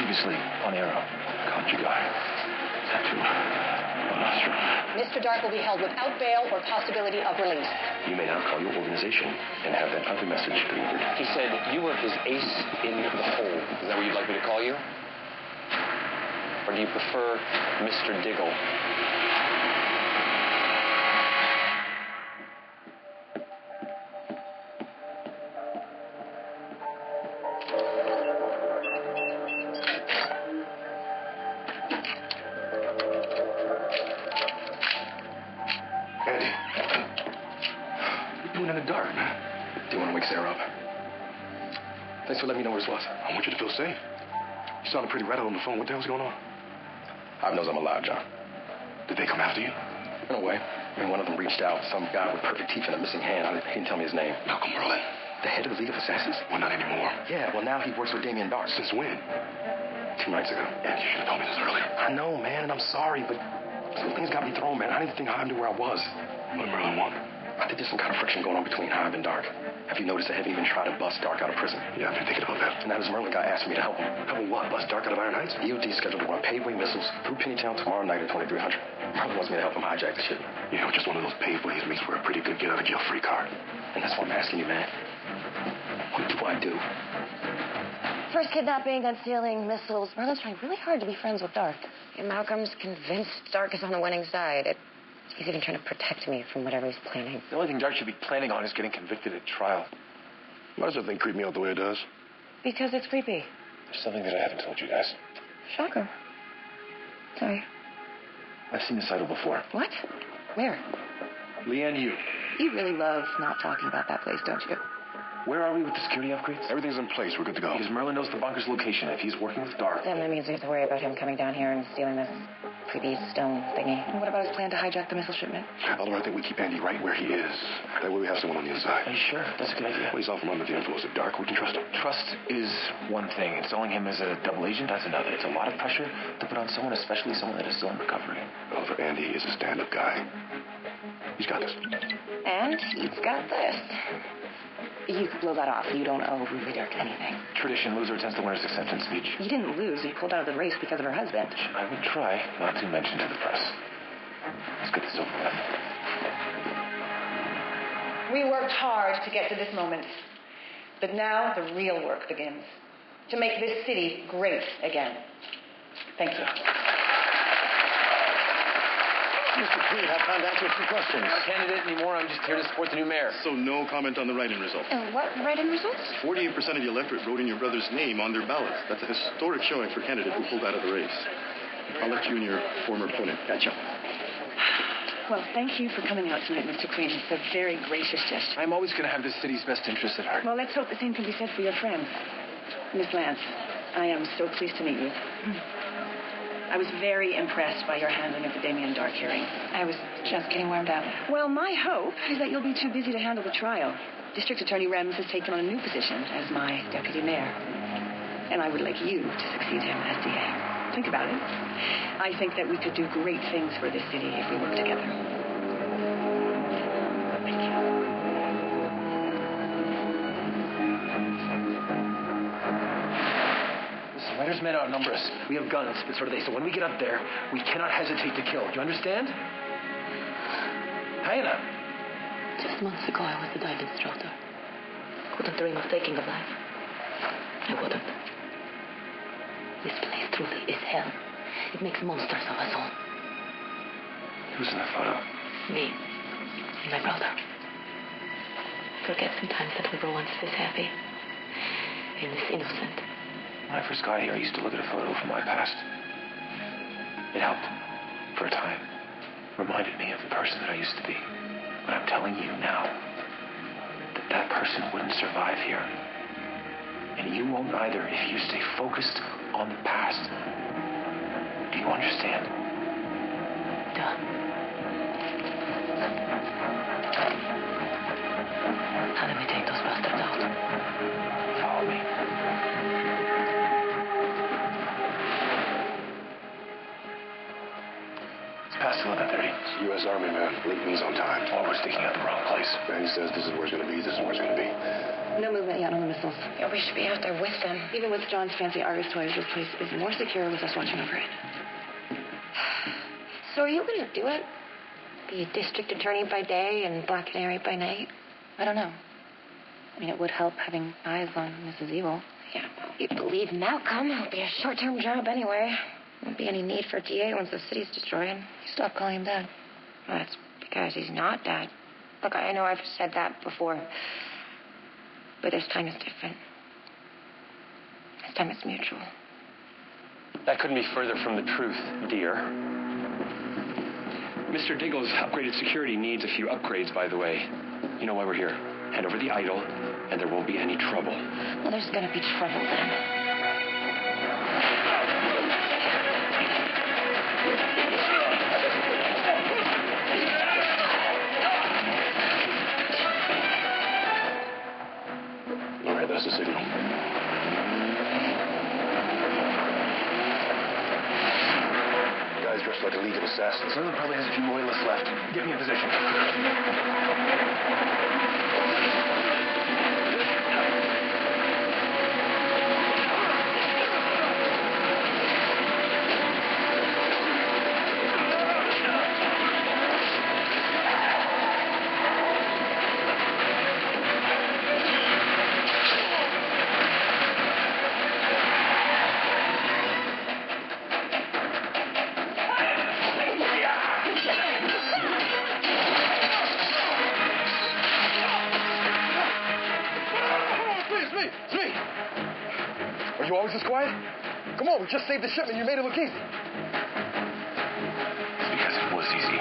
previously on Arrow. Conjugai. Tattoo. Nostrum. Mr. Dark will be held without bail or possibility of release. You may now call your organization and have that ugly message delivered. He said you were his ace in the hole. Is that what you'd like me to call you? Or do you prefer Mr. Diggle? Andy. What are you doing in the dark, man? Do you want to wake Sarah up? Thanks for letting me know where this was. I want you to feel safe. You sounded pretty rattled on the phone. What the hell's going on? Hob knows I'm alive, John. Did they come after you? In a way. I mean, one of them reached out. Some guy with perfect teeth and a missing hand. He didn't tell me his name. Malcolm Merlin. The head of the League of Assassins? Well, not anymore. Yeah, well, now he works with Damien Dark. Since when? 2 nights ago. And you should have told me this earlier. I know, man, and I'm sorry, but some things got me thrown, man. I didn't think Hob knew where I was. What did Merlin want? I think there's some kind of friction going on between Hob and Dark. Have you noticed they haven't even tried to bust Dark out of prison? Yeah, I've been thinking about that. And now this Merlin guy asked me to help him. Help him what? Bust Dark out of Iron Heights? EOD scheduled to run paveway missiles through Pennytown tomorrow night at 2300. Merlin wants me to help him hijack the ship. You know, just one of those paveways makes for a pretty good get-out-of-jail-free card. And that's why I'm asking you, man. What do I do? First kidnapping, then stealing missiles. Merlin's trying really hard to be friends with Dark. And Malcolm's convinced Dark is on the winning side. He's even trying to protect me from whatever he's planning. The only thing Dark should be planning on is getting convicted at trial. Why does that thing creep me out the way it does? Because it's creepy. There's something that I haven't told you guys. Shocker. Sorry. I've seen this idol before. What? Where? Leanne, you. You really love not talking about that place, don't you? Where are we with the security upgrades? Everything's in place. We're good to go. Because Merlin knows the bunker's location. If he's working with Dark... Then that means we have to worry about him coming down here and stealing this creepy stone thingy. And what about his plan to hijack the missile shipment? Although I think we keep Andy right where he is. That way we have someone on the inside. Are you sure? That's a good idea. Well, he's off from under the influence of Dark. We can trust him. Trust is one thing. Installing him as a double agent, that's another. It's a lot of pressure to put on someone, especially someone that is still in recovery. Oliver, Andy is a stand-up guy. He's got this. And he's got this. You could blow that off. You don't owe Ruby Dark anything. Tradition, loser attends the winner's acceptance speech. You didn't lose. You pulled out of the race because of her husband. I would try not to mention to the press. Let's get this over with. We worked hard to get to this moment. But now the real work begins. To make this city great again. Thank you. Mr. Queen, have time to answer a few questions. I'm not a candidate anymore. I'm just here to support the new mayor. So no comment on the write-in results? And what write-in results? 48% of the electorate wrote in your brother's name on their ballots. That's a historic showing for a candidate who pulled out of the race. I'll let you and your former opponent catch up. Well, thank you for coming out tonight, Mr. Queen. It's a very gracious gesture. I'm always going to have the city's best interests at heart. Well, let's hope the same can be said for your friend, Miss Lance. I am so pleased to meet you. I was very impressed by your handling of the Damien Dark hearing. I was just getting warmed up. Well, my hope is that you'll be too busy to handle the trial. District Attorney Rems has taken on a new position as my deputy mayor. And I would like you to succeed him as DA. Think about it. I think that we could do great things for this city if we work together. Thank you. Writers men outnumber us. We have guns, but so do they. So when we get up there, we cannot hesitate to kill. Do you understand? Diana. Just months ago, I was a dive instructor. Couldn't dream of taking a life. I wouldn't. This place truly is hell. It makes monsters of us all. Who's in the photo? Me and my brother. Forget sometimes that we were once this happy and this innocent. When I first got here, I used to look at a photo from my past. It helped for a time. Reminded me of the person that I used to be. But I'm telling you now that that person wouldn't survive here. And you won't either if you stay focused on the past. Do you understand? Duh. How do we take those bastards out? Follow me. Past 11:30. It's the U.S. Army, man. Late means on time. Oh, we're sticking out the wrong place. Man, he says this is where it's going to be. This is where it's going to be. No movement yet on the missiles. Yeah, we should be out there with them. Even with John's fancy Argus toys, this place is more secure with us watching over it. So are you going to do it? Be a district attorney by day and Black Canary by night? I don't know. I mean, it would help having eyes on Mrs. Evil. Yeah, well, you believe Malcolm. It'll be a short-term job anyway. Won't be any need for a DA once the city's destroyed. You stop calling him Dad. Well, that's because he's not Dad. Look, I know I've said that before. But this time is different. This time it's mutual. That couldn't be further from the truth, dear. Mr. Diggle's upgraded security needs a few upgrades, by the way. You know why we're here. Hand over the idol, and there won't be any trouble. Well, there's gonna be trouble then. All right, that's the signal. Guys dressed like a league of assassins. Merlin probably has a few loyalists left. Get me in position. It's me! Are you always this quiet? Come on, we just saved the shipment. You made it look easy. It's because it was easy.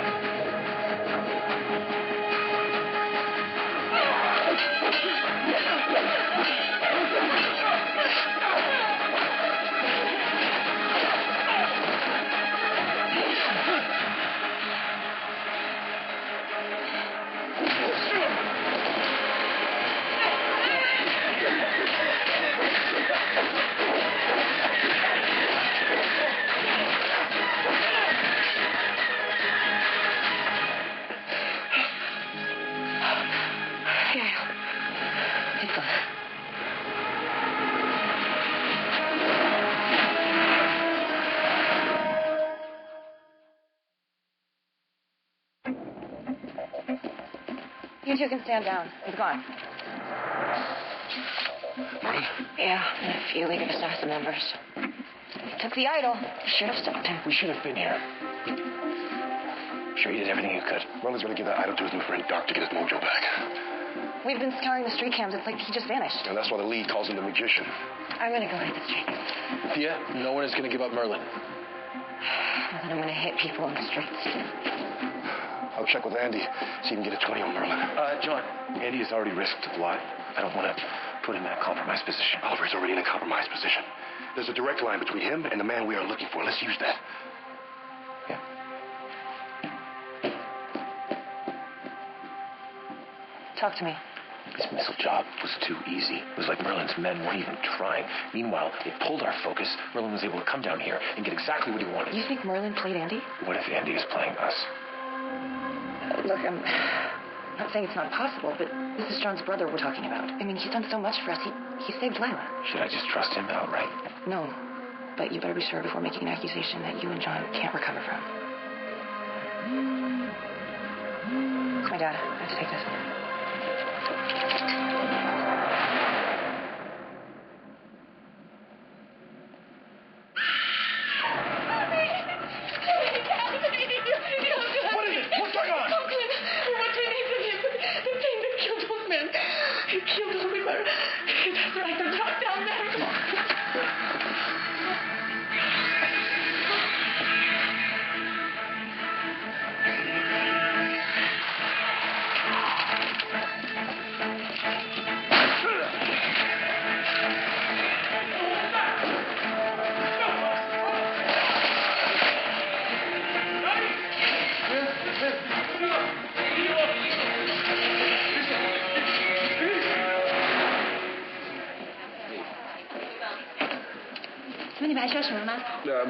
You two can stand down. He's gone. Money? Yeah, and a few League of Assassin members. He took the idol. Should have stopped him. We should have been here. Sure, you did everything you could. Merlin's gonna give that idol to his new friend Doc to get his mojo back. We've been scouring the street cams. It's like he just vanished. And that's why the lead calls him the magician. I'm gonna go hit the street. Thea, no one is going to give up Merlin. And then I'm gonna hit people on the streets. I'll check with Andy, see if he can get a 20 on Merlin. John, Andy has already risked a lot. I don't want to put him in a compromised position. Oliver's already in a compromised position. There's a direct line between him and the man we are looking for. Let's use that. Yeah. Talk to me. This missile job was too easy. It was like Merlin's men weren't even trying. Meanwhile, they pulled our focus. Merlin was able to come down here and get exactly what he wanted. You think Merlin played Andy? What if Andy is playing us? Look, I'm not saying it's not possible, but this is John's brother we're talking about. I mean, he's done so much for us. He saved Lila. Should I just trust him outright? No, but you better be sure before making an accusation that you and John can't recover from. It's my dad. I have to take this.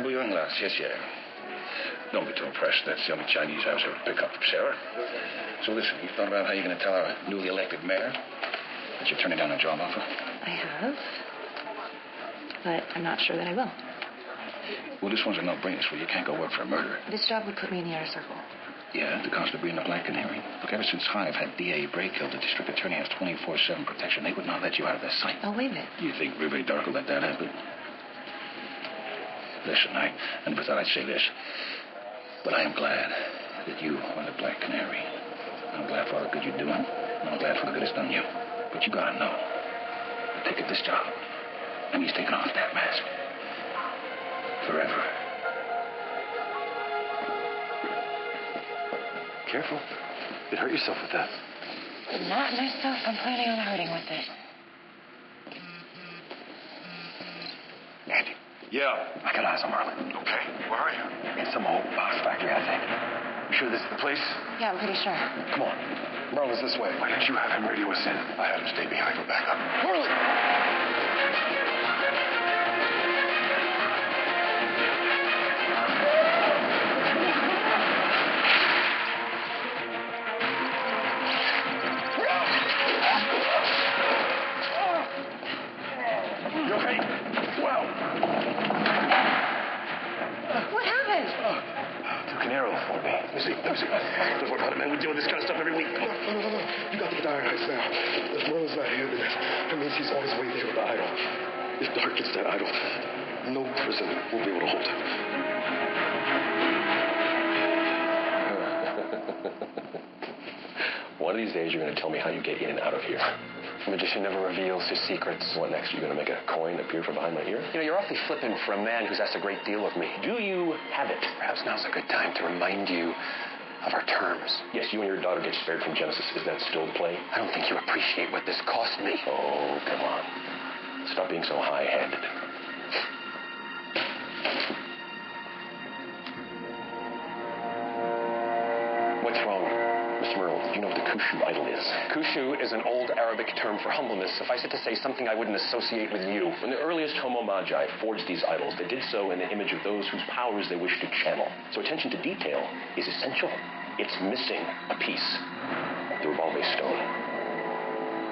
不用了，谢谢. Don't be too impressed. That's the only Chinese house ever pick up, Sarah. So listen, you thought about how you're going to tell our newly elected mayor? Did you turn down a job offer? I have, but I'm not sure that I will. Well, this one's a no-brainer, so you can't go work for a murderer. This job would put me in the inner circle. Yeah, the cost of being a black canary. Look, ever since Hive had D.A. Brakehill, the district attorney has 24/7 protection. They would not let you out of their sight. Oh, wait a minute. You think Ruby Dark will let that happen? Listen, I never thought I'd say this, but I am glad that you are the black canary. I'm glad for all the good you're doing, and I'm glad for the good it's done you. But you gotta know, the take of this job, that means taking off that mask. Forever. Careful. You'd hurt yourself with that. Not myself. I'm planning on hurting with it. Andy, Yeah. I got eyes on Merlin. Okay. Where are you? In some old box factory, I think. You sure this is the place? Yeah, I'm pretty sure. Come on. Merlin's this way. Why didn't you have him radio us in? I had him stay behind for backup. Merlin! You okay? Wow. What happened? Took an arrow for me. Let me see. Don't worry about it, man. We deal with this kind of stuff every week. No. You got to get the iron heights now. If Merlin's not here, then that means he's on his way there with the idol. If Dark gets that idol, no prison will be able to hold him. One of these days, you're going to tell me how you get in and out of here. The magician never reveals his secrets. What next? You're going to make a coin appear from behind my ear? You know, you're awfully flippant for a man who's asked a great deal of me. Do you have it? Perhaps now's a good time to remind you of our terms. Yes, you and your daughter get spared from Genesis. Is that still the play? I don't think you appreciate what this cost me. Oh, come on. Stop being so high-handed. What's wrong, Mr. Merle? Do you know what the Kushu idol is? Kushu is an old Arabic term for humbleness. Suffice it to say, something I wouldn't associate with you. When the earliest Homo Magi forged these idols, they did so in the image of those whose powers they wished to channel. So attention to detail is essential. It's missing a piece. The revolve stone.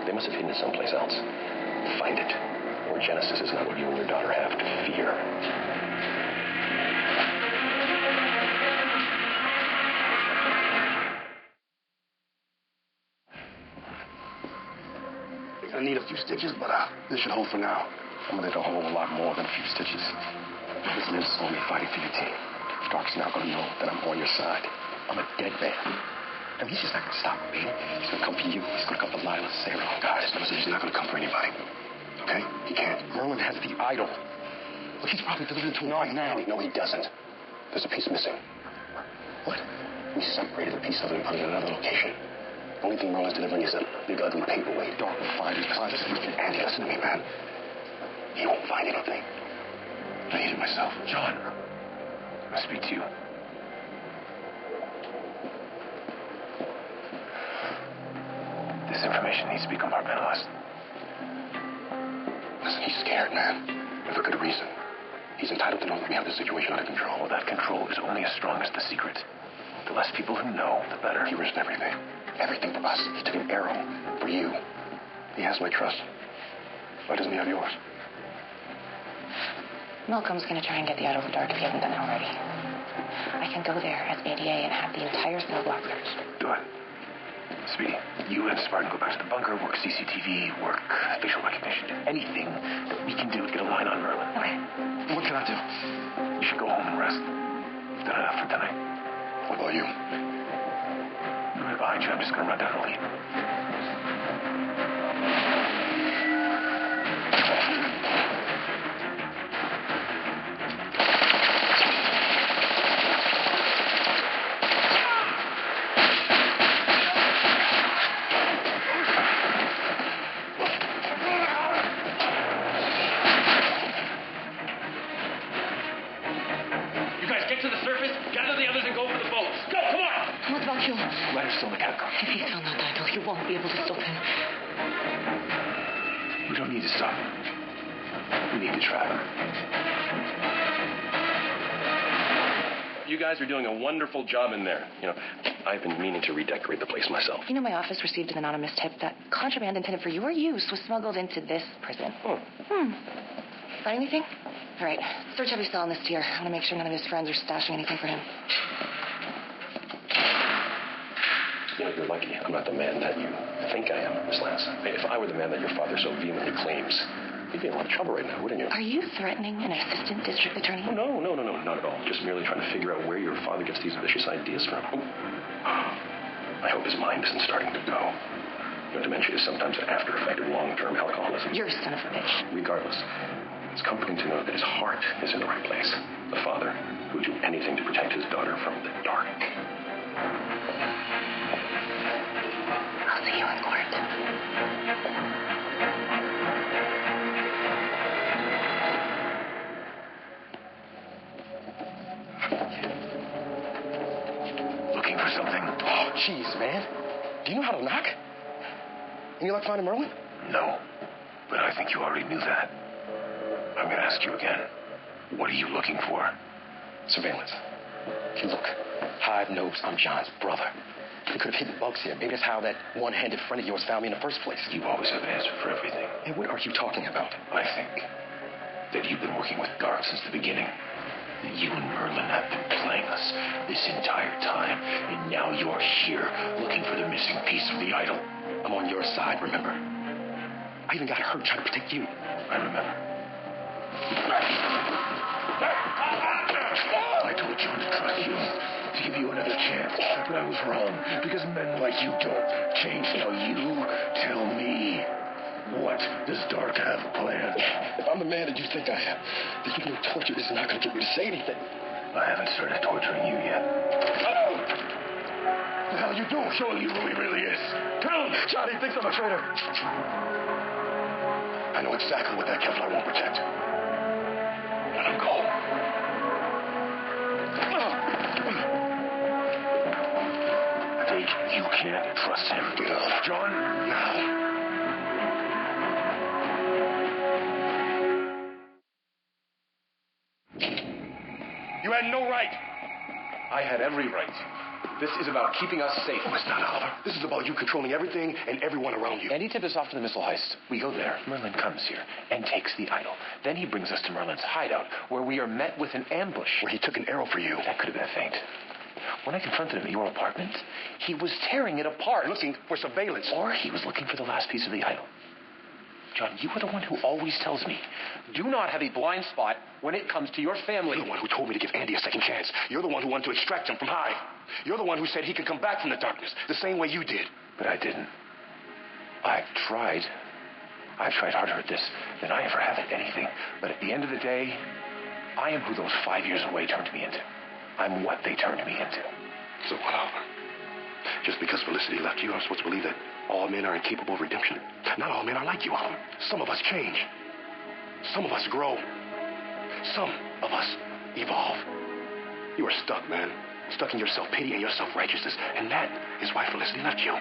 They must have hidden it someplace else. Find it, or Genesis is not what you and your daughter have to fear. I need a few stitches, but this should hold for now. I'm gonna need a whole lot more than a few stitches. Listen, this is only fighting for your team. Stark's now gonna know that I'm on your side. I'm a dead man. And he's just not gonna stop me. He's gonna come for you. He's gonna come for Lila, Sarah. Guys, he's not gonna come for anybody. Okay? He can't. Merlin has the idol. Look, he's probably delivering it to him right now. No, he doesn't. There's a piece missing. What? We separated a piece of it and put it in another location. The only thing Merlin's delivering is a big, ugly paperweight. Dark will find it. Andy, listen to me, man. He won't find anything. I need it myself. John, I speak to you. This information needs to be compartmentalized. Listen, he's scared, man. And for good reason. He's entitled to know that we have this situation under control. Well, that control is only as strong as the secret. The less people who know, the better. He risked everything. Everything for us. He took an arrow for you. He has my trust. Why doesn't he have yours? Malcolm's going to try and get the idol of Dark if he hasn't done it already. I can go there as ADA and have the entire cell block searched. Do it. Speedy, you and Spartan go back to the bunker, work CCTV, work facial recognition. Anything that we can do to get a line on Merlin. Okay. What can I do? You should go home and rest. You've done enough for tonight. What about you? I'm right behind you. I'm just going to run down the lead. What about you? Ladder's still in the catacomb. If he's found that idol, you won't be able to stop him. We don't need to stop him. We need to trap him. You you guys are doing a wonderful job in there. You know, I've been meaning to redecorate the place myself. You know, my office received an anonymous tip that contraband intended for your use was smuggled into this prison. Find anything? All right. Search every cell in this tier. I want to make sure none of his friends are stashing anything for him. You know, you're lucky I'm not the man that you think I am, Miss Lance. If I were the man that your father so vehemently claims, you'd be in a lot of trouble right now, wouldn't you? Are you threatening an assistant district attorney? Oh, no, not at all. Just merely trying to figure out where your father gets these vicious ideas from. I hope his mind isn't starting to go. You know, dementia is sometimes an after effect of long-term alcoholism. You're a son of a bitch. Regardless, it's comforting to know that his heart is in the right place. A father who would do anything to protect his daughter from the dark. I'll see you in court. Looking for something? Oh, jeez, man. Do you know how to knock? Any luck finding Merlin? No, but I think you already knew that. I'm going to ask you again. What are you looking for? Surveillance. Hey, look. Hyde knows I'm John's brother. He could have hidden bugs here. Maybe that's how that one-handed friend of yours found me in the first place. You always have an answer for everything. Hey, what are you talking about? I think that you've been working with Dark since the beginning. That you and Merlin have been playing us this entire time. And now you're here looking for the missing piece of the idol. I'm on your side, remember? I even got hurt trying to protect you. I remember. I told John to trust you, to give you another chance, but I was wrong, because men like you don't change. Now you tell me, what does Dark have planned? If I'm the man that you think I am, then you know torture is not going to get me to say anything. I haven't started torturing you yet. Oh! What the hell are you doing? Showing you who he really is. Tell him! Johnny thinks I'm a traitor. I know exactly what that Kevlar won't protect. Let him go. Jake, you can't trust him. Get off. John, now. You had no right. I had every right. This is about keeping us safe. Oh, it's not, Oliver. This is about you controlling everything and everyone around you. Andy tipped us off to the missile heist. We go there. Merlin comes here and takes the idol. Then he brings us to Merlin's hideout, where we are met with an ambush. Where he took an arrow for you. That could have been a feint. When I confronted him at your apartment, he was tearing it apart. Looking for surveillance. Or he was looking for the last piece of the idol. John, you are the one who always tells me, do not have a blind spot when it comes to your family. You're the one who told me to give Andy a second chance. You're the one who wanted to extract him from Hyde. You're the one who said he could come back from the darkness, the same way you did. But I didn't. I've tried harder at this than I ever have at anything. But at the end of the day, I am who those 5 years away turned me into. I'm what they turned me into. So what, Oliver? Just because Felicity left you, I'm supposed to believe that all men are incapable of redemption? Not all men are like you, Oliver. Some of us change. Some of us grow. Some of us evolve. You are stuck, man. Stuck in your self-pity and your self-righteousness. And that is why Felicity left you.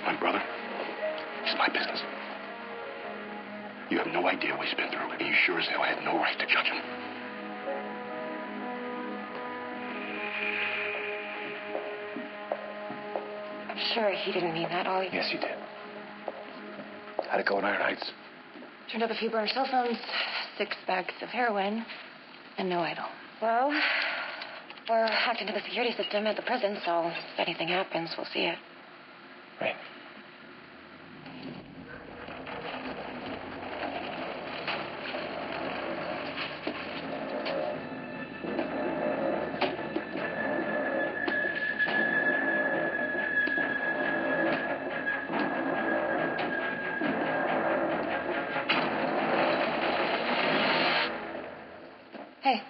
My brother, it's my business. You have no idea what he's been through, and you sure as hell had no right to judge him. I'm sure he didn't mean that, Ollie. Yes, you did. How'd it go in Iron Heights? Turned up a few burned cell phones, 6 bags of heroin, and no idol. Well, we're hacked into the security system at the prison, so if anything happens, we'll see it. Right. Hey.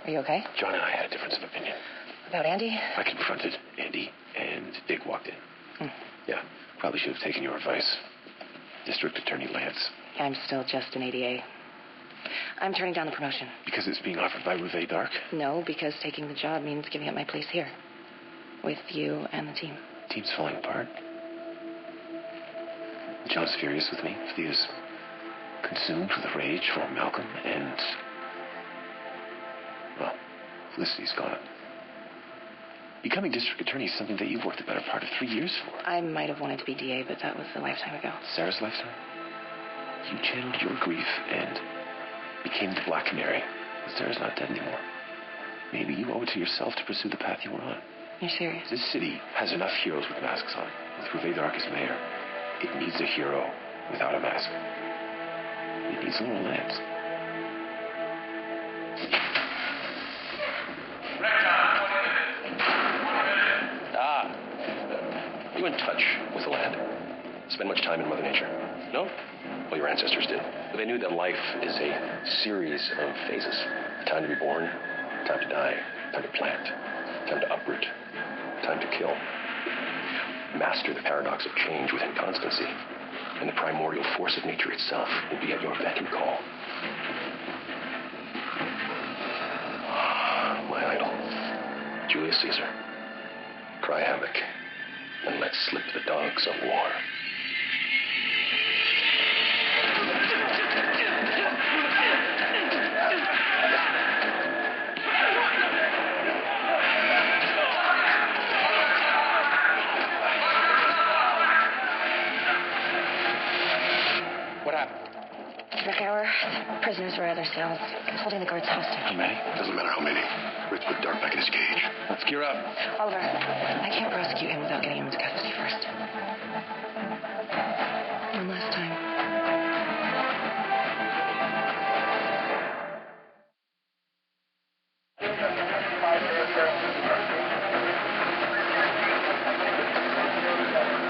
Are you okay? John and I had a difference of opinion. About Andy? I confronted Andy, and Dick walked in. Yeah, probably should have taken your advice. District Attorney Lance. I'm still just an ADA. I'm turning down the promotion. Because it's being offered by Reve Dark? No, because taking the job means giving up my place here. With you and the team. Team's falling apart. John's furious with me. Thea's consumed with rage for Malcolm and, well, Felicity's gone. Becoming district attorney is something that you've worked the better part of 3 years for. I might have wanted to be DA, but that was a lifetime ago. Sarah's lifetime? You channeled your grief and became the Black Canary. Sarah's not dead anymore. Maybe you owe it to yourself to pursue the path you were on. You're serious? This city has enough heroes with masks on. With Rouvet Dark as mayor, it needs a hero without a mask. It needs little lambs. You in touch with the land? Spend much time in Mother Nature? No? Well, your ancestors did. But they knew that life is a series of phases. Time to be born, time to die, time to plant, time to uproot, time to kill. Master the paradox of change within constancy, and the primordial force of nature itself will be at your beck and call. My idol, Julius Caesar. Cry havoc, and let slip the dogs of war. What happened? Rush hour. Prisoners were at their cells, holding the guards hostage. How many? Doesn't matter how many. Let's put Dark back in his cage. Let's gear up. Oliver, I can't prosecute him without getting him into custody first. One last time.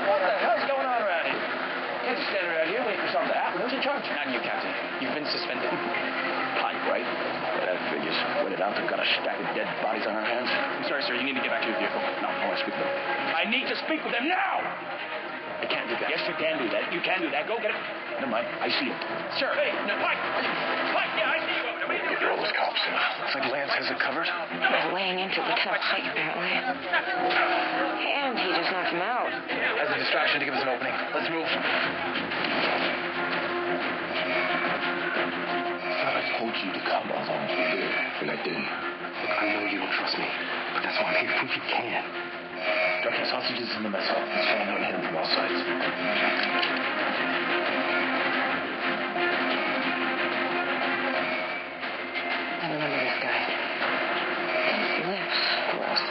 What the hell's going on around here? Can't just stand around here waiting for something to happen. Who's in charge? Not you, Captain. You've been suspended. Pipe, right? That figures. Waited out till got a stack of dead bodies on our hands. I'm sorry, sir. You need to get back to your vehicle. No, I want to speak to them. I need to speak with them now! I can't do that. Yes, you can do that. You can do that. Go get it. Never mind. I see you. Sir. Hey, no, Mike! Mike, yeah, I see you over there. What are you doing? You're all those cops. Looks like Lance has it covered. They're laying into it with kind of fight, apparently. And he just knocked him out. As a distraction to give us an opening. Let's move. I thought I told you to come alone. You did, and I didn't. Look, I know you don't trust me, but that's why I'm here. Prove you can. Dark has hostages in the mess hall. Let's find out and hit them from all sides. I remember this guy. His lips. Gross.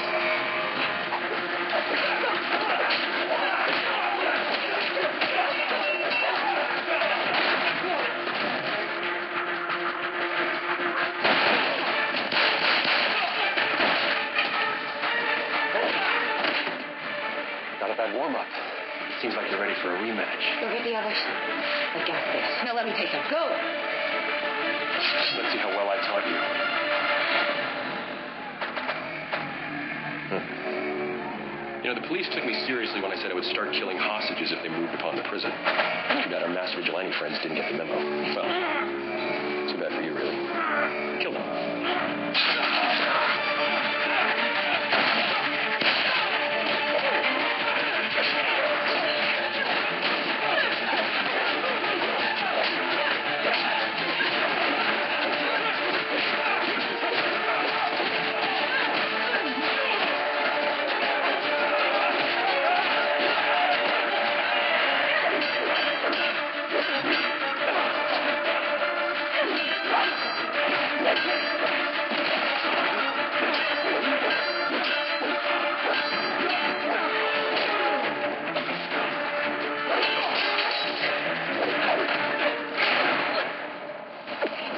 Not a bad warm-up. Seems like you're ready for a rematch. Go get the others. I got this. Now let me take them. Go! Let's see how well I taught you. You know, the police took me seriously when I said I would start killing hostages if they moved upon the prison. Too bad our master vigilante friends didn't get the memo. Well, too bad for you, really. Kill them.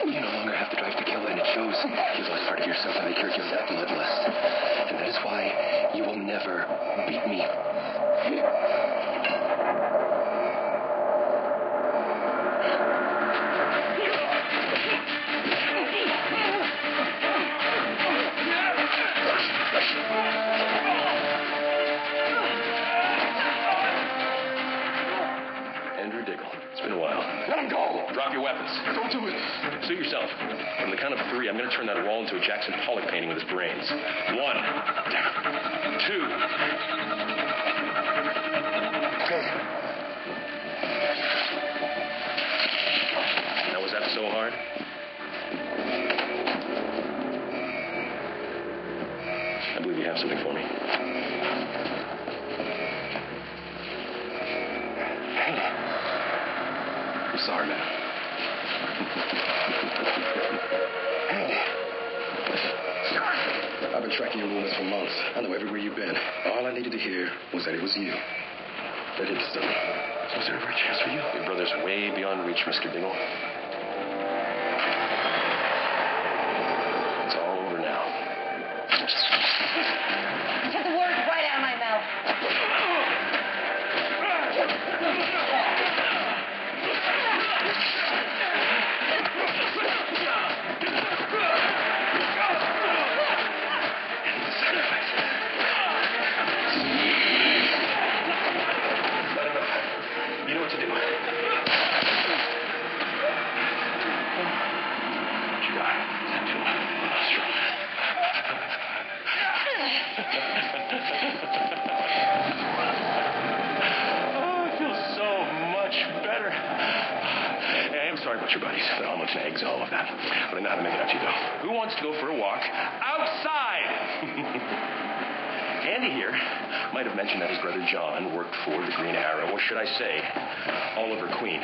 You no longer have to drive to kill, and it shows. You lost part of yourself and they cured you of that bloodlust. And that is why you will never beat me. Andrew Diggle. It's been a while. Let him go! Drop your weapons. Don't do it! Suit yourself. From the count of 3, I'm going to turn that wall into a Jackson Pollock painting with his brains. 1, 2. Okay. I'm sorry, man. Hey. I've been tracking your movements for months. I know everywhere you've been. All I needed to hear was that it was you that did the study. Was there ever a chance for you? Your brother's way beyond reach, Mr. Dingle. It's all over now. You took the words right out of my mouth. You know what to do. What you got? Too strong. Oh, I feel so much better. Hey, I'm sorry about your buddies, the omelets and eggs and all of that. But I know how to make it up to you, though. Who wants to go for a walk outside? Andy here might have mentioned that his brother John worked for the Green Arrow, or should I say, Oliver Queen.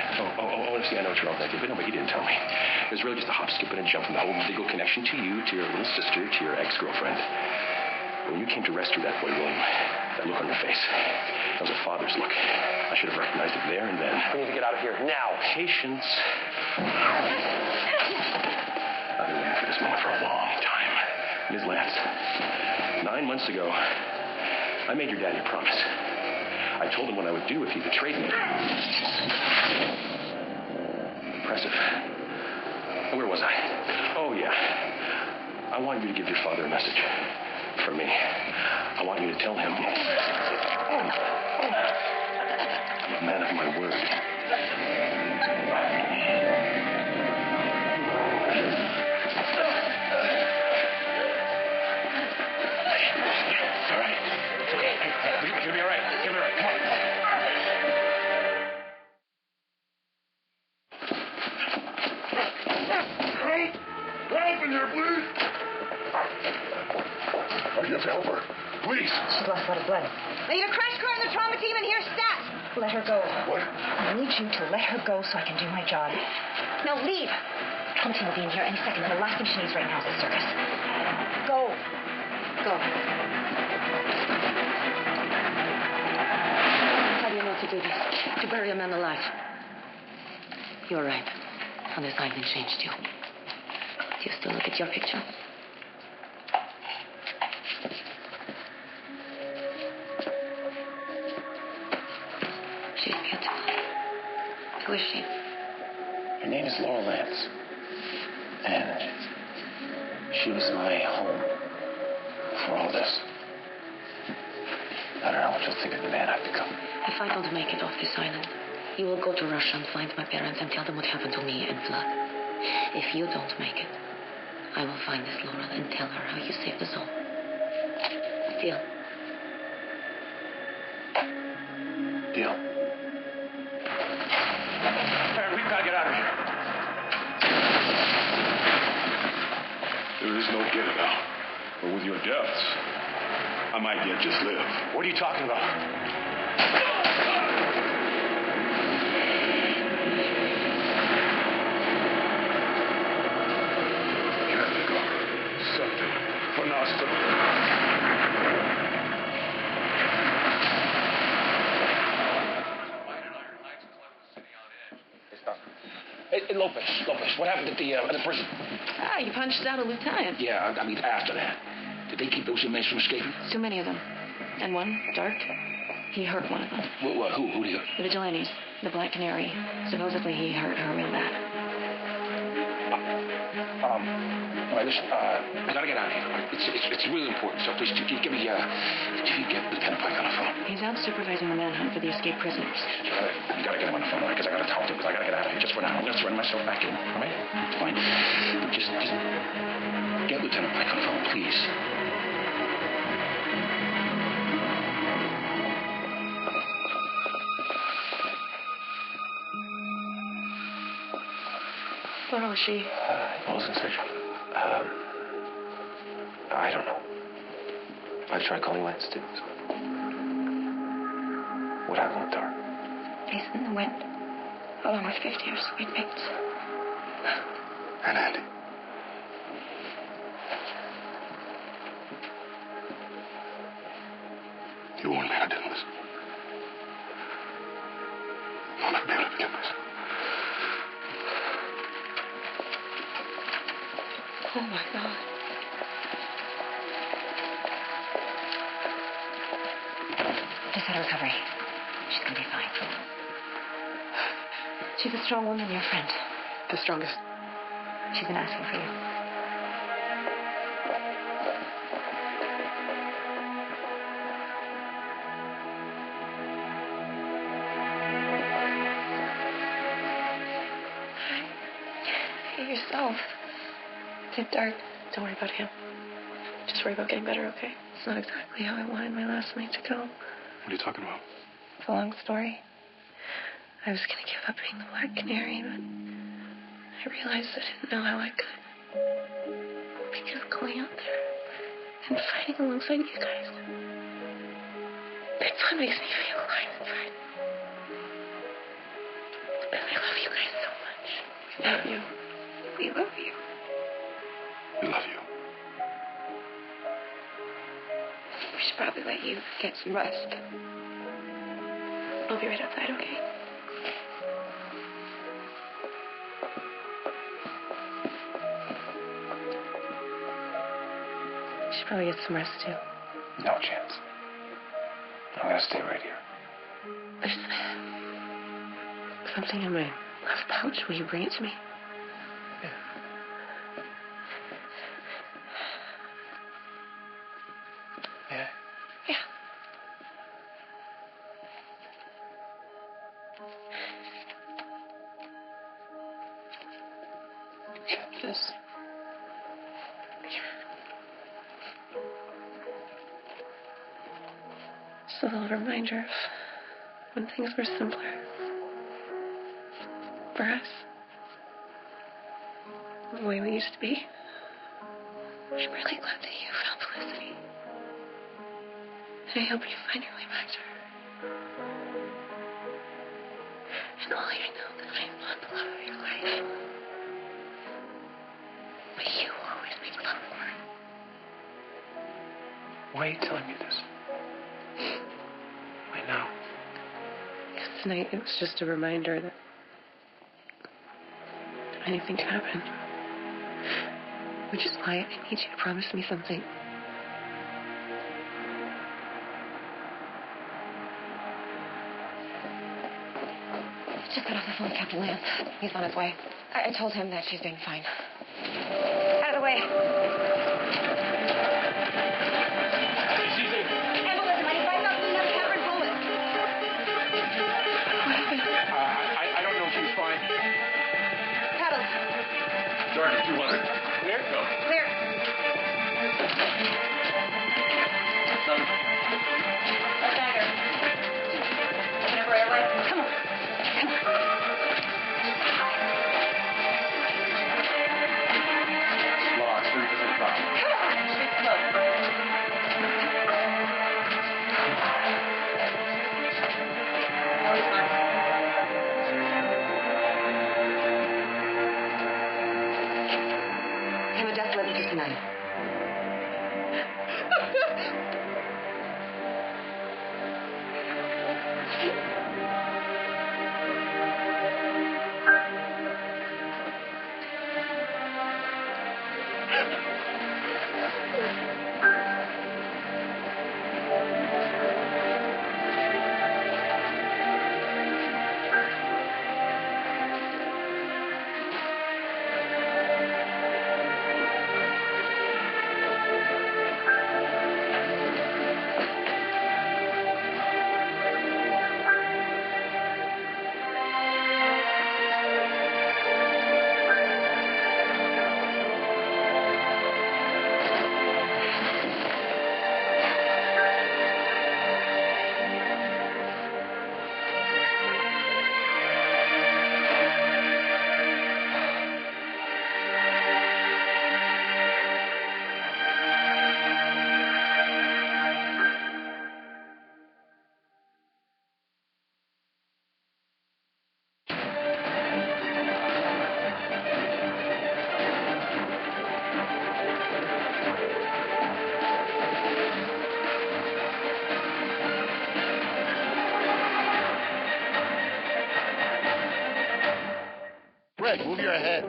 See, I know what you're all thinking, but no, but he didn't tell me. It was really just a hop, skip, and a jump from the whole legal connection to you, to your little sister, to your ex-girlfriend. When you came to rescue that boy, William, that look on your face, that was a father's look. I should have recognized it there and then. We need to get out of here now. Patience. I've been waiting for this moment for a long time. Ms. Lance, 9 months ago, I made your daddy a promise. I told him what I would do if he betrayed me. Impressive. Where was I? Oh, yeah. I want you to give your father a message from me. I want you to tell him I'm a man of my word. All right. It's okay. You'll be all right. You'll be all right. Come on. Help in here, please! I have to help her. Please. She's lost a lot of blood. I need a crash car and the trauma team in here stat. Let her go. What? I need you to let her go so I can do my job. Now leave. Trauma team will be in here any second, and the last thing she needs right now is a circus. Go. Go. How do you know to do this? To bury a man alive. You're right. On this island changed you. Do you still look at your picture? She's beautiful. Who is she? Her name is Laura Lance. And she was my home for all this. I don't know what you'll think of the man I've become. If I don't make it off this island, you will go to Russia and find my parents and tell them what happened to me and Vlad. If you don't make it, I will find this Laura and tell her how you saved us all. Deal? Deal. Aaron, we've got to get out of here. There is no getting out. But with your deaths, I might yet just live. What are you talking about? Hey, Lopez, what happened at the prison? You punched out a lieutenant. Yeah, I mean, after that. Did they keep those inmates from escaping? Too many of them. And one, Dark, he hurt one of them. Who did he hurt? The vigilantes, the Black Canary. Supposedly he hurt her real bad. All right, listen, I gotta get out of here. It's really important, so please, give me, if you get Lieutenant Pike on the phone. He's out supervising the manhunt for the escaped prisoners. You gotta get him on the phone, all right, because I gotta talk to him, because I gotta get out of here just for now. I'm gonna throw myself back in, all right? It's fine. Just get Lieutenant Pike on the phone, please. Where was she? Wilson Station. I don't know. I tried calling Lance too. What happened with Dark? He's in the wind. along with 50 of sweet mates. And Andy. You warned me, I didn't listen. I'll never be able to forgive myself. Oh, my God. Just had a recovery. She's gonna be fine. She's a strong woman, your friend. The strongest. She's been asking for you. You're yourself. It's dark. Don't worry about him. Just worry about getting better, okay? It's not exactly how I wanted my last night to go. What are you talking about? It's a long story. I was going to give up being the Black Canary, but I realized I didn't know how I could. Because going out there and fighting alongside you guys, that's what makes me feel alive inside. And I love you guys so much. We love you. We love you. We love you. We should probably let you get some rest. I'll be right outside, okay? You should probably get some rest, too. No chance. I'm gonna stay right here. There's something in my left pouch. Will you bring it to me? Yeah. Yeah. Get this. Just a little reminder of when things were simpler. For us. The way we used to be. I'm really glad that you found Felicity. And I hope you find your way back to her. And while I know that I am not the love of your life, but you will always be the love of mine. Why are you telling me this? Why now? Because tonight it was just a reminder that anything can happen. Which is why I need you to promise me something. Just got off the phone with Captain Lance. He's on his way. I told him that she's doing fine. Out of the way. Ambulance, am I find out the Catherine bullet? I don't know if she's fine. Paddles. Sergeant 200. Clear? Go. Clear. Nothing. Left dagger. Open up her airway. Come on. Come on. Lost. 30% problem. Come on. She's close. No response. Hemodecibel 59. leg. Move your head.